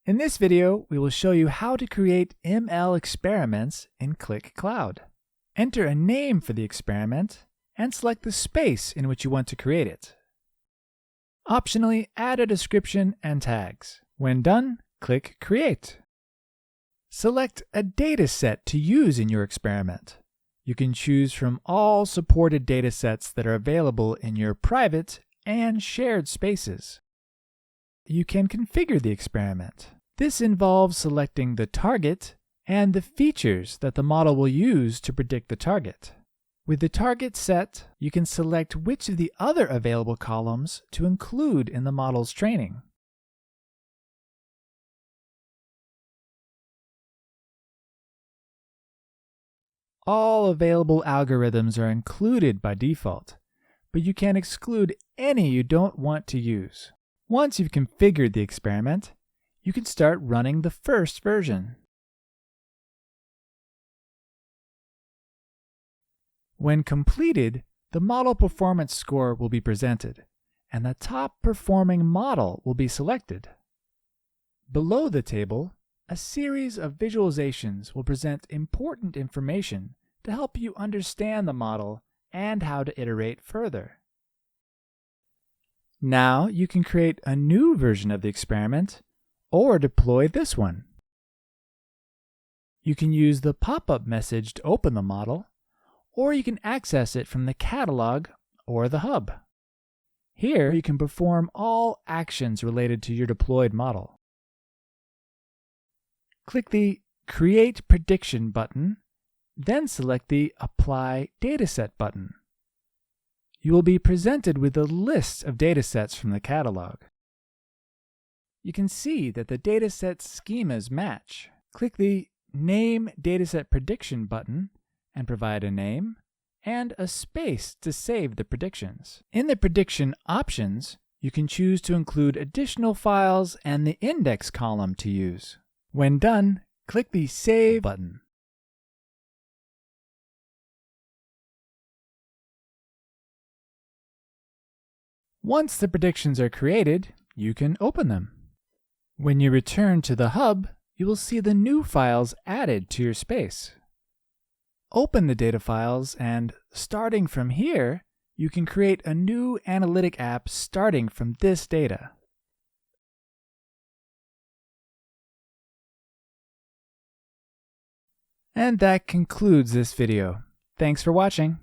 In this video, we will show you how to create ML experiments in Qlik Cloud. Enter a name for the experiment and select the space in which you want to create it. Optionally, add a description and tags. When done, click Create. Select a dataset to use in your experiment. You can choose from all supported datasets that are available in your private and shared spaces. You can configure the experiment. This involves selecting the target and the features that the model will use to predict the target. With the target set, you can select which of the other available columns to include in the model's training. All available algorithms are included by default, but you can exclude any you don't want to use. Once you've configured the experiment, you can start running the first version. When completed, the model performance score will be presented, and the top performing model will be selected. Below the table, a series of visualizations will present important information to help you understand the model and how to iterate further. Now you can create a new version of the experiment or deploy this one. You can use the pop-up message to open the model, or you can access it from the catalog or the hub. Here you can perform all actions related to your deployed model. Click the Create Prediction button, then select the Apply Dataset button. You will be presented with a list of datasets from the catalog. You can see that the dataset schemas match. Click the Name Dataset Prediction button and provide a name and a space to save the predictions. In the prediction options, you can choose to include additional files and the index column to use. When done, click the Save button. Once the predictions are created, you can open them. When you return to the hub, you will see the new files added to your space. Open the data files and, starting from here, you can create a new analytic app starting from this data. And that concludes this video. Thanks for watching.